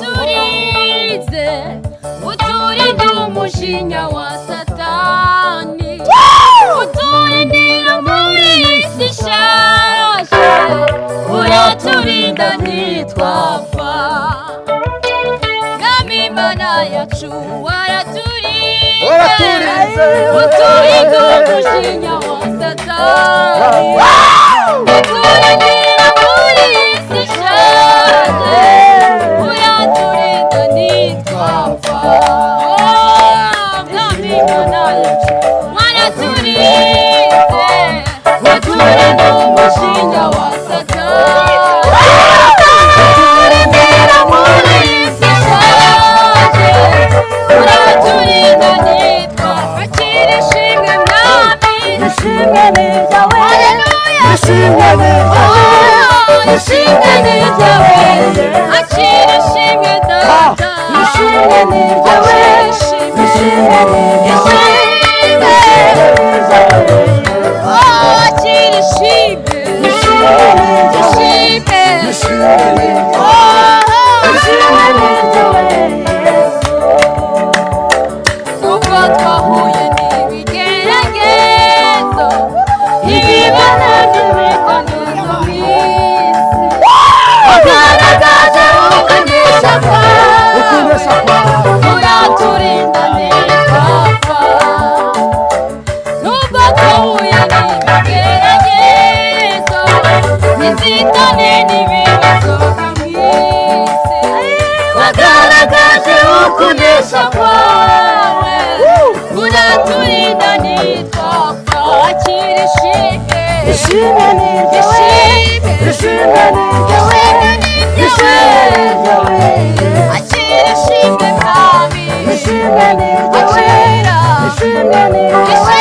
uraturize uturinde umujinya wa Satani uturindira muri isi ishaje uraturinda ntitwapfa Mwami Imana yacu waraturize uturinde umujinya wa Satani uturindira muri isi ishaje uraturinda ntitwapfa Mwami Imana yacu waraturize uturinde umujinya wa Satani uturindira muri isi ishaje uraturinda ntitwapfa akira ishimwe Mwami ishimwe ni ryawe haleluya ishimwe ni ryawe ishimwe ni ryawe akira ishimwe Data ishimwe ni ryawe ishimwe ni ryawe akira ishimwe nubwo twahuye n'ibigeragezo ibibana by'ibikonozo mu isi ugaragaje ukunesha kwawe uraturinda ntitwapfa nubwo twahuye n'ibigeragezo inzitane n'ibibazo mu isi wagaragaje ukunesha kwawe uraturinda ntitwapfa akira ishimwe ishimwe ni ryawe ishimwe ni ryawe akira ishimwe Mwami ishimwe ni ryawe ishimwe ni ryawe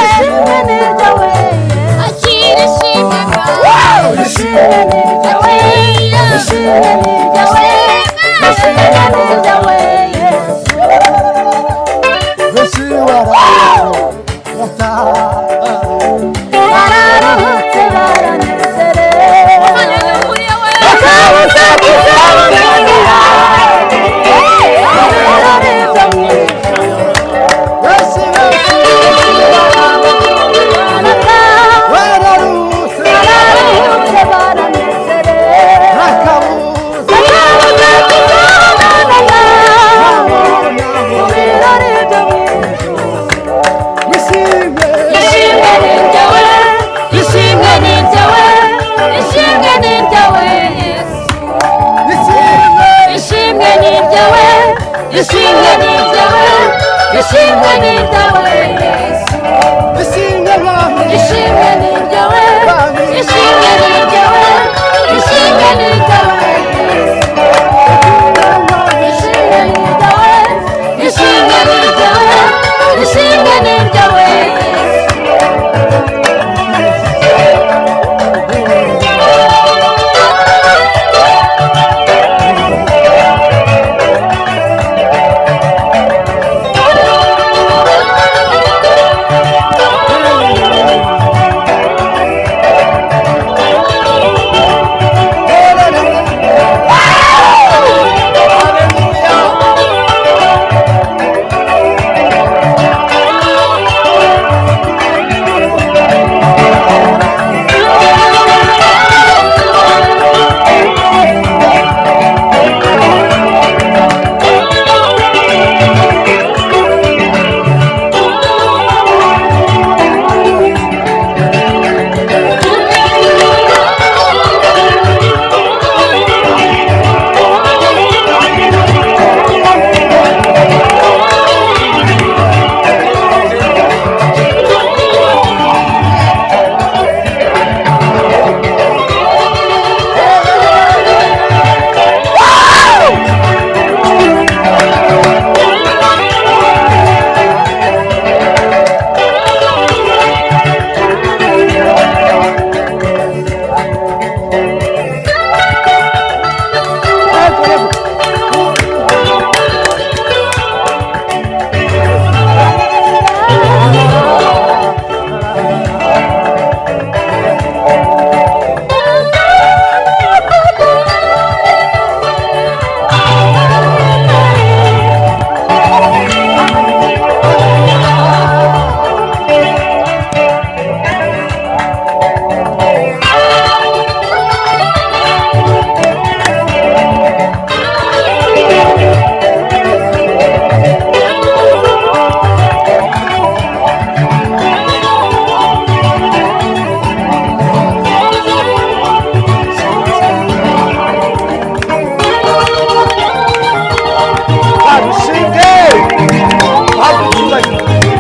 ishimwe ni ryawe akira ishimwe Mwami ishimwe ni ryawe ishimwe ni ryawe ishimwe ni ryawe bararuhutse baranezerewe haleluya we bakabuza kuzabonanira barareza mu bararuhutse baranezerewe bakabuza ishimwe ni ryawe ishimwe ni ryawe Yesu ishimwe ni ryawe ishimwe